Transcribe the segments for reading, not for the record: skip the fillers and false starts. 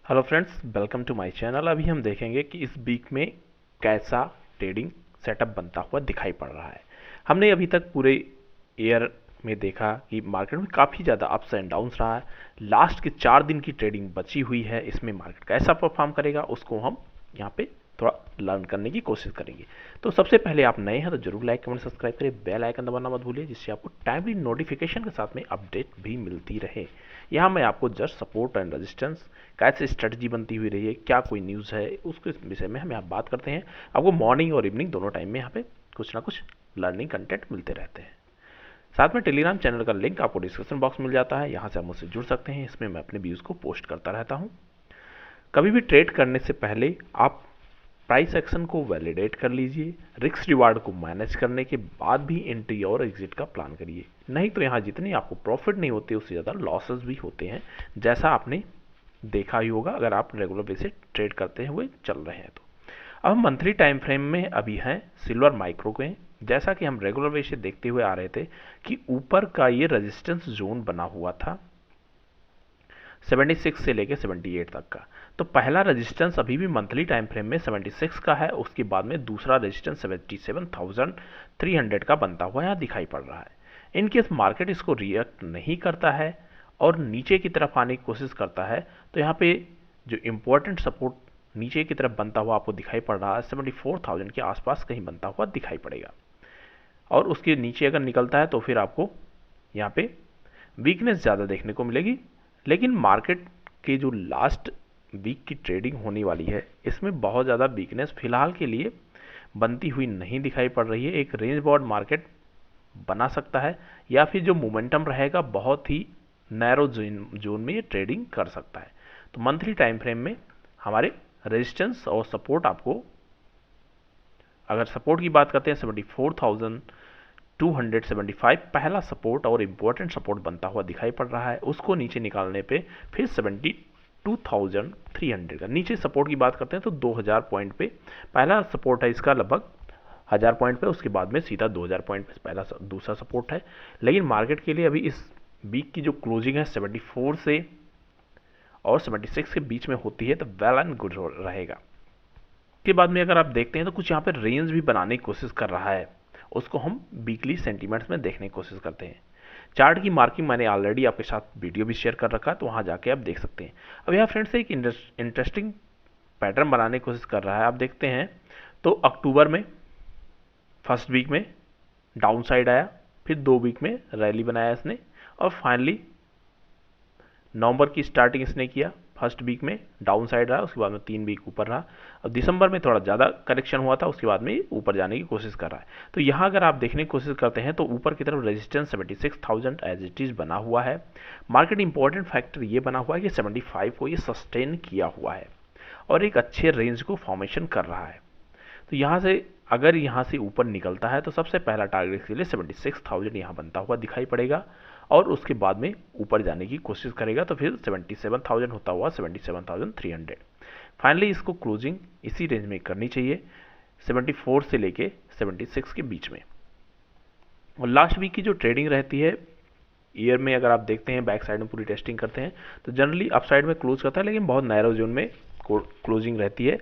Hello friends, welcome to my channel. अभी हम देखेंगे कि इस वीक में कैसा ट्रेडिंग सेटअप बनता हुआ दिखाई पड़ रहा है। हमने अभी तक पूरे ईयर में देखा कि मार्केट में काफ़ी ज़्यादा अप्स एंड डाउन्स रहा है। लास्ट के 4 दिन की ट्रेडिंग बची हुई है, इसमें मार्केट कैसा परफॉर्म करेगा उसको हम यहाँ पे थोड़ा लर्न करने की कोशिश करेंगे। तो सबसे पहले आप नए हैं तो जरूर लाइक कमेंट सब्सक्राइब करें, बेल आइकन दबाना मत भूलिए, जिससे आपको टाइमली नोटिफिकेशन के साथ में अपडेट भी मिलती रहे। यहाँ मैं आपको जस्ट सपोर्ट एंड रेजिस्टेंस, कैसे स्ट्रेटजी बनती हुई रही है, क्या कोई न्यूज़ है, उसके विषय में हम यहाँ बात करते हैं। आपको मॉर्निंग और इवनिंग दोनों टाइम में यहाँ पे कुछ ना कुछ लर्निंग कंटेंट मिलते रहते हैं। साथ में टेलीग्राम चैनल का लिंक आपको डिस्क्रिप्शन बॉक्स मिल जाता है, यहाँ से आप मुझसे जुड़ सकते हैं। इसमें मैं अपने व्यूज़ को पोस्ट करता रहता हूँ। कभी भी ट्रेड करने से पहले आप प्राइस एक्शन को वैलिडेट कर लीजिए, रिस्क रिवार्ड को मैनेज करने के बाद भी एंट्री और एग्जिट का प्लान करिए। नहीं तो यहाँ जितनी आपको प्रॉफिट नहीं होते उससे ज़्यादा लॉसेस भी होते हैं, जैसा आपने देखा ही होगा अगर आप रेगुलर बेसिस ट्रेड करते हुए चल रहे हैं तो। अब हम मंथली टाइम फ्रेम में अभी हैं सिल्वर माइक्रो के। जैसा कि हम रेगुलर बेसिस देखते हुए आ रहे थे कि ऊपर का ये रेजिस्टेंस जोन बना हुआ था 76 से लेके 78 तक का। तो पहला रेजिस्टेंस अभी भी मंथली टाइम फ्रेम में 76 का है, उसके बाद में दूसरा रेजिस्टेंस 77,300 का बनता हुआ यहाँ दिखाई पड़ रहा है। इनकेस मार्केट इसको रिएक्ट नहीं करता है और नीचे की तरफ आने की कोशिश करता है तो यहाँ पे जो इम्पोर्टेंट सपोर्ट नीचे की तरफ बनता हुआ आपको दिखाई पड़ रहा है 74,000 के आसपास कहीं बनता हुआ दिखाई पड़ेगा। और उसके नीचे अगर निकलता है तो फिर आपको यहाँ पे वीकनेस ज़्यादा देखने को मिलेगी। लेकिन मार्केट के जो लास्ट वीक की ट्रेडिंग होने वाली है इसमें बहुत ज़्यादा वीकनेस फिलहाल के लिए बनती हुई नहीं दिखाई पड़ रही है। एक रेंज बाउंड मार्केट बना सकता है या फिर जो मोमेंटम रहेगा बहुत ही नैरो जोन में ये ट्रेडिंग कर सकता है। तो मंथली टाइम फ्रेम में हमारे रेजिस्टेंस और सपोर्ट, आपको अगर सपोर्ट की बात करते हैं 74,275 पहला सपोर्ट और इम्पोर्टेंट सपोर्ट बनता हुआ दिखाई पड़ रहा है। उसको नीचे निकालने पे फिर 72,300 का नीचे सपोर्ट की बात करते हैं तो 2000 पॉइंट पे पहला सपोर्ट है इसका, लगभग 1000 पॉइंट पे। उसके बाद में सीधा 2000 पॉइंट पे पहला दूसरा सपोर्ट है। लेकिन मार्केट के लिए अभी इस वीक की जो क्लोजिंग है 74 से और 76 के बीच में होती है तो वेल एंड गुड रहेगा। के बाद में अगर आप देखते हैं तो कुछ यहाँ पे रेंज भी बनाने की कोशिश कर रहा है, उसको हम वीकली सेंटीमेंट्स में देखने की कोशिश करते हैं। चार्ट की मार्किंग मैंने ऑलरेडी आपके साथ वीडियो भी शेयर कर रखा है, तो वहाँ जाके आप देख सकते हैं। अब यहाँ फ्रेंड्स एक इंटरेस्टिंग पैटर्न बनाने की कोशिश कर रहा है। आप देखते हैं तो अक्टूबर में फर्स्ट वीक में डाउन साइड आया, फिर 2 वीक में रैली बनाया इसने, और फाइनली नवंबर की स्टार्टिंग इसने किया, फर्स्ट वीक में डाउन साइड रहा, उसके बाद में 3 वीक ऊपर रहा। अब दिसंबर में थोड़ा ज़्यादा करेक्शन हुआ था, उसके बाद में ऊपर जाने की कोशिश कर रहा है। तो यहाँ अगर आप देखने की कोशिश करते हैं तो ऊपर की तरफ रेजिस्टेंस 76,000 एज इट इज़ बना हुआ है। मार्केट इंपॉर्टेंट फैक्टर ये बना हुआ है कि 75 को ये सस्टेन किया हुआ है और एक अच्छे रेंज को फॉर्मेशन कर रहा है। तो यहाँ से अगर यहाँ से ऊपर निकलता है तो सबसे पहला टारगेट के लिए 76,000 यहाँ बनता हुआ दिखाई पड़ेगा और उसके बाद में ऊपर जाने की कोशिश करेगा तो फिर 77,000 होता हुआ 77,300। फाइनली इसको क्लोजिंग इसी रेंज में करनी चाहिए, 74 से लेके 76 के बीच में। और लास्ट वीक की जो ट्रेडिंग रहती है ईयर में, अगर आप देखते हैं बैक साइड में पूरी टेस्टिंग करते हैं तो जनरली अप साइड में क्लोज करता है, लेकिन बहुत नैरो जोन में क्लोजिंग रहती है।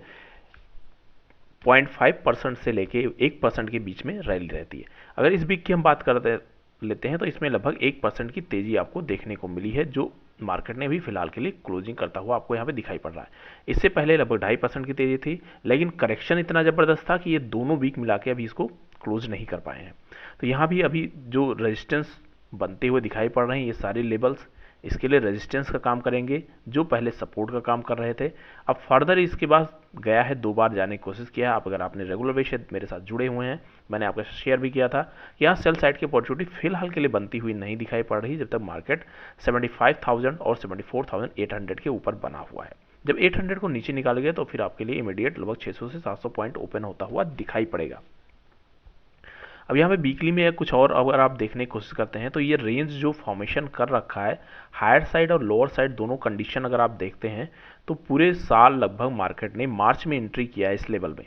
0.5% से लेके 1% के बीच में रैली रहती है। अगर इस वीक की हम बात करते लेते हैं तो इसमें लगभग 1% की तेजी आपको देखने को मिली है, जो मार्केट ने भी फिलहाल के लिए क्लोजिंग करता हुआ आपको यहाँ पे दिखाई पड़ रहा है। इससे पहले लगभग 2.5% की तेजी थी, लेकिन करेक्शन इतना ज़बरदस्त था कि ये दोनों वीक मिला के अभी इसको क्लोज नहीं कर पाए हैं। तो यहाँ भी अभी जो रेजिस्टेंस बनते हुए दिखाई पड़ रहे हैं ये सारे लेवल्स इसके लिए रेजिस्टेंस का काम करेंगे, जो पहले सपोर्ट का काम कर रहे थे। अब फर्दर इसके बाद गया है 2 बार जाने की कोशिश किया है। आप अगर आपने रेगुलर बेसिस मेरे साथ जुड़े हुए हैं, मैंने आपके साथ शेयर भी किया था कि यहाँ सेल साइड की अपॉर्चुनिटी फिलहाल के लिए बनती हुई नहीं दिखाई पड़ रही, जब तक मार्केट 75,000 और 74,800 के ऊपर बना हुआ है। जब 800 को नीचे निकाल गया तो फिर आपके लिए इमीडिएट लगभग 600 से 700 पॉइंट ओपन होता हुआ दिखाई पड़ेगा। अब यहाँ पे वीकली में कुछ और अगर आप देखने की कोशिश करते हैं तो ये रेंज जो फॉर्मेशन कर रखा है, हायर साइड और लोअर साइड दोनों कंडीशन अगर आप देखते हैं तो पूरे साल लगभग मार्केट ने मार्च में एंट्री किया है इस लेवल में,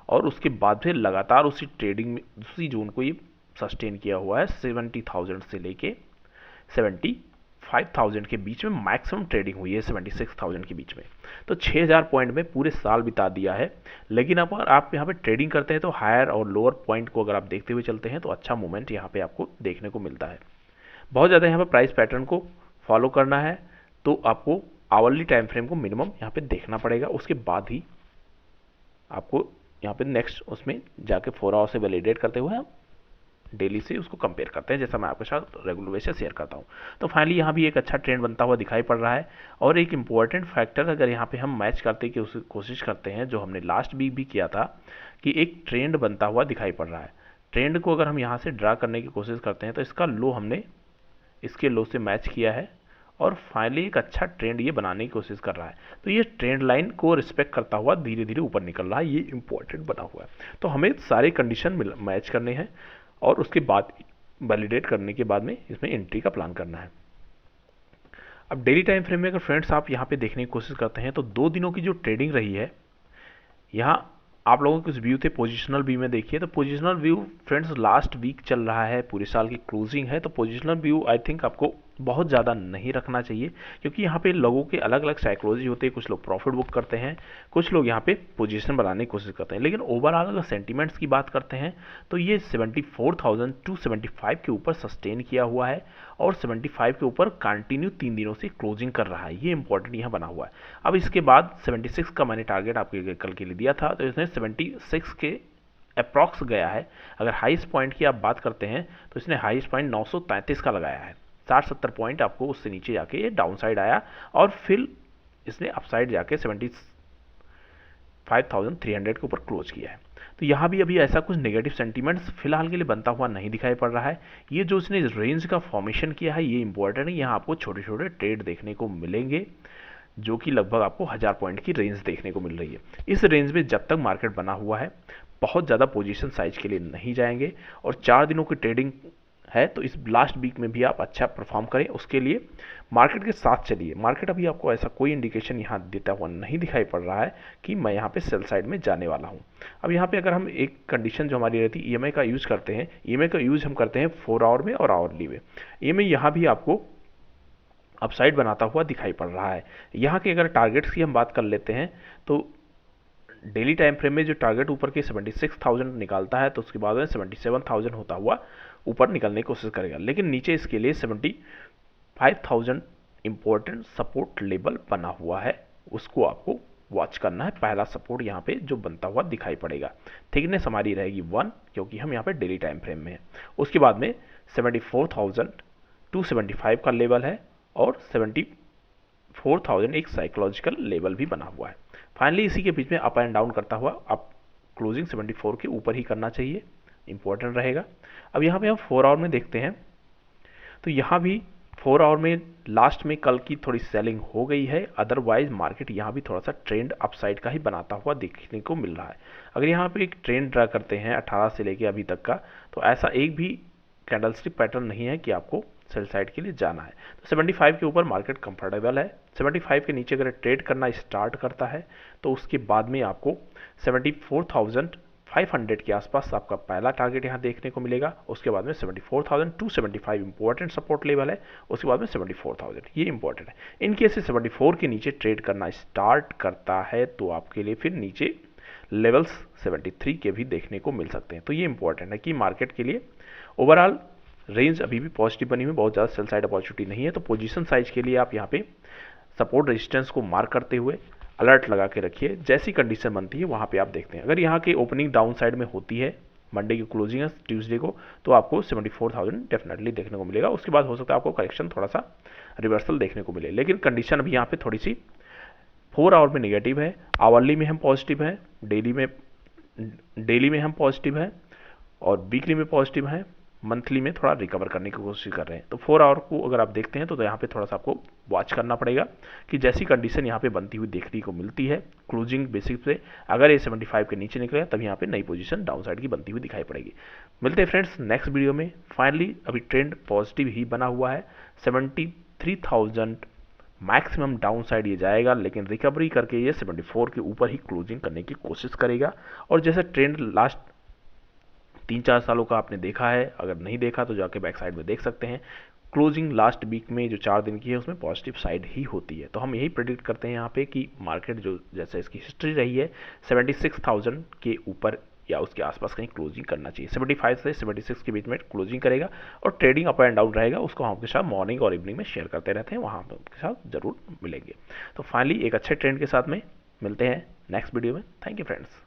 और उसके बाद फिर लगातार उसी ट्रेडिंग में उसी जोन को ये सस्टेन किया हुआ है 70,000 से लेके 74 75,000 के बीच में मैक्सिमम ट्रेडिंग हुई है 76,000 के बीच में। तो 6,000 पॉइंट में पूरे साल बिता दिया है। लेकिन अब अगर आप यहाँ पे ट्रेडिंग करते हैं तो हायर और लोअर पॉइंट को अगर आप देखते हुए चलते हैं तो अच्छा मूवमेंट यहाँ पे आपको देखने को मिलता है। बहुत ज़्यादा यहाँ पे प्राइस पैटर्न को फॉलो करना है तो आपको आवरली टाइम फ्रेम को मिनिमम यहाँ पे देखना पड़ेगा, उसके बाद ही आपको यहाँ पे नेक्स्ट उसमें जाके 4 आवर से वैलिडेट करते हुए हम डेली से उसको कंपेयर करते हैं, जैसा मैं आपके साथ रेगुलर बेस से शेयर करता हूँ। तो फाइनली यहाँ भी एक अच्छा ट्रेंड बनता हुआ दिखाई पड़ रहा है। और एक इंपॉर्टेंट फैक्टर अगर यहाँ पे हम मैच करते कि उसे कोशिश करते हैं, जो हमने लास्ट वीक भी किया था, कि एक ट्रेंड बनता हुआ दिखाई पड़ रहा है। ट्रेंड को अगर हम यहाँ से ड्रा करने की कोशिश करते हैं तो इसका लो हमने इसके लो से मैच किया है और फाइनली एक अच्छा ट्रेंड ये बनाने की कोशिश कर रहा है। तो ये ट्रेंड लाइन को रिस्पेक्ट करता हुआ धीरे धीरे ऊपर निकल रहा है, ये इंपॉर्टेंट बना हुआ है। तो हमें सारे कंडीशन मैच करने हैं और उसके बाद वैलिडेट करने के बाद में इसमें एंट्री का प्लान करना है। अब डेली टाइम फ्रेम में अगर फ्रेंड्स आप यहाँ पे देखने की कोशिश करते हैं तो 2 दिनों की जो ट्रेडिंग रही है, यहाँ आप लोगों के कुछ व्यू थे पोजिशनल व्यू में। देखिए तो positional view friends last week चल रहा है, पूरे साल की क्लोजिंग है, तो पोजिशनल व्यू आई थिंक आपको बहुत ज़्यादा नहीं रखना चाहिए, क्योंकि यहाँ पे लोगों के अलग अलग साइकोलॉजी होते हैं। कुछ लोग प्रॉफिट बुक करते हैं, कुछ लोग यहाँ पे पोजीशन बनाने की कोशिश करते हैं। लेकिन ओवरऑल अगर सेंटीमेंट्स की बात करते हैं तो ये 74,275 के ऊपर सस्टेन किया हुआ है और 75 के ऊपर कंटिन्यू 3 दिनों से क्लोजिंग कर रहा है, ये इंपॉर्टेंट यहाँ बना हुआ है। अब इसके बाद 76 का मैंने टारगेट आपके कल के लिए दिया था, तो इसने 76 के अप्रॉक्स गया है। अगर हाईएस्ट पॉइंट की आप बात करते हैं तो इसने हाईएस्ट पॉइंट 933 का लगाया है। 60-70 पॉइंट आपको उससे नीचे जाके ये डाउन साइड आया और फिर इसने अपसाइड जाके 75,300 के ऊपर क्लोज किया है। तो यहाँ भी अभी ऐसा कुछ नेगेटिव सेंटीमेंट्स फिलहाल के लिए बनता हुआ नहीं दिखाई पड़ रहा है। ये जो इसने रेंज का फॉर्मेशन किया है ये इंपॉर्टेंट है। यहाँ आपको छोटे छोटे ट्रेड देखने को मिलेंगे जो कि लगभग आपको 1000 पॉइंट की रेंज देखने को मिल रही है। इस रेंज में जब तक मार्केट बना हुआ है बहुत ज़्यादा पोजीशन साइज के लिए नहीं जाएंगे और 4 दिनों की ट्रेडिंग है, तो इस लास्ट वीक में भी आप अच्छा परफॉर्म करें, उसके लिए मार्केट के साथ चलिए। मार्केट अभी आपको ऐसा कोई इंडिकेशन यहाँ देता हुआ नहीं दिखाई पड़ रहा है कि मैं यहाँ पे सेल साइड में जाने वाला हूँ। अब यहाँ पे अगर हम एक कंडीशन जो हमारी रहती है ईएमआई का यूज़ करते हैं, ईएमआई का यूज़ हम करते हैं 4 आवर में और आवरली में। ईएमआई यहाँ भी आपको अपसाइड बनाता हुआ दिखाई पड़ रहा है। यहाँ के अगर टारगेट्स की हम बात कर लेते हैं तो डेली टाइम फ्रेम में जो टारगेट ऊपर के 76,000 निकालता है तो उसके बाद में 77,000 होता हुआ ऊपर निकलने की कोशिश करेगा। लेकिन नीचे इसके लिए 75,000 इंपॉर्टेंट सपोर्ट लेवल बना हुआ है, उसको आपको वॉच करना है। पहला सपोर्ट यहाँ पे जो बनता हुआ दिखाई पड़ेगा, थिकनेस हमारी रहेगी 1, क्योंकि हम यहाँ पे डेली टाइम फ्रेम में है। उसके बाद में 74,275 का लेवल है और 74,000 एक साइकोलॉजिकल लेवल भी बना हुआ है। फाइनली इसी के बीच में अप एंड डाउन करता हुआ आप क्लोजिंग 74 के ऊपर ही करना चाहिए, इंपॉर्टेंट रहेगा। अब यहाँ पे हम 4 आवर में देखते हैं तो यहाँ भी 4 आवर में लास्ट में कल की थोड़ी सेलिंग हो गई है, अदरवाइज मार्केट यहाँ भी थोड़ा सा ट्रेंड अपसाइड का ही बनाता हुआ देखने को मिल रहा है। अगर यहाँ पे एक ट्रेंड ड्रा करते हैं 18 से लेके अभी तक का, तो ऐसा एक भी कैंडलस्टिक पैटर्न नहीं है कि आपको सेल साइड के लिए जाना है। तो 75 के ऊपर मार्केट कंफर्टेबल है। 75 के नीचे अगर ट्रेड करना स्टार्ट करता है तो उसके बाद में आपको 74,500 के आसपास आपका पहला टारगेट यहाँ देखने को मिलेगा। उसके बाद में 74,275 इंपॉर्टेंट सपोर्ट लेवल है, उसके बाद में 74,000, ये इंपॉर्टेंट है। इन केस से 74 के नीचे ट्रेड करना स्टार्ट करता है तो आपके लिए फिर नीचे लेवल्स 73 के भी देखने को मिल सकते हैं। तो ये इंपॉर्टेंट है कि मार्केट के लिए ओवरऑल रेंज अभी भी पॉजिटिव बनी हुई, बहुत ज़्यादा सेल साइड अपॉर्चुनिटी नहीं है। तो पोजीशन साइज के लिए आप यहाँ पे सपोर्ट रेजिस्टेंस को मार्क करते हुए अलर्ट लगा के रखिए, जैसी कंडीशन बनती है वहाँ पे आप देखते हैं। अगर यहाँ की ओपनिंग डाउन साइड में होती है, मंडे की क्लोजिंग है ट्यूसडे को, तो आपको 74,000 डेफिनेटली देखने को मिलेगा। उसके बाद हो सकता है आपको करेक्शन थोड़ा सा रिवर्सल देखने को मिले, लेकिन कंडीशन अभी यहाँ पे थोड़ी सी 4 आवर में नेगेटिव है, आवरली में हम पॉजिटिव है, डेली में हम पॉजिटिव है और वीकली में पॉजिटिव है, मंथली में थोड़ा रिकवर करने की कोशिश कर रहे हैं। तो 4 आवर को अगर आप देखते हैं तो यहाँ पे थोड़ा सा आपको वॉच करना पड़ेगा कि जैसी कंडीशन यहाँ पे बनती हुई देखने को मिलती है क्लोजिंग बेसिस पे, अगर ये 75 के नीचे निकले तब यहाँ पे नई पोजीशन डाउन साइड की बनती हुई दिखाई पड़ेगी। मिलते हैं फ्रेंड्स नेक्स्ट वीडियो में। फाइनली अभी ट्रेंड पॉजिटिव ही बना हुआ है, 73,000 मैक्सिमम डाउन साइड ये जाएगा, लेकिन रिकवरी करके ये 74 के ऊपर ही क्लोजिंग करने की कोशिश करेगा। और जैसे ट्रेंड लास्ट 3-4 सालों का आपने देखा है, अगर नहीं देखा तो जाके बैक साइड में देख सकते हैं, क्लोजिंग लास्ट वीक में जो 4 दिन की है उसमें पॉजिटिव साइड ही होती है। तो हम यही प्रेडिक्ट करते हैं यहाँ पे कि मार्केट जो जैसे इसकी हिस्ट्री रही है 76,000 के ऊपर या उसके आसपास कहीं क्लोजिंग करना चाहिए। 75 से 76 के बीच में क्लोजिंग करेगा और ट्रेडिंग अप एंड डाउन रहेगा, उसको हम आपके साथ मॉर्निंग और इवनिंग में शेयर करते रहते हैं, वहाँ आपके साथ जरूर मिलेंगे। तो फाइनली एक अच्छे ट्रेंड के साथ में मिलते हैं नेक्स्ट वीडियो में। Thank you friends.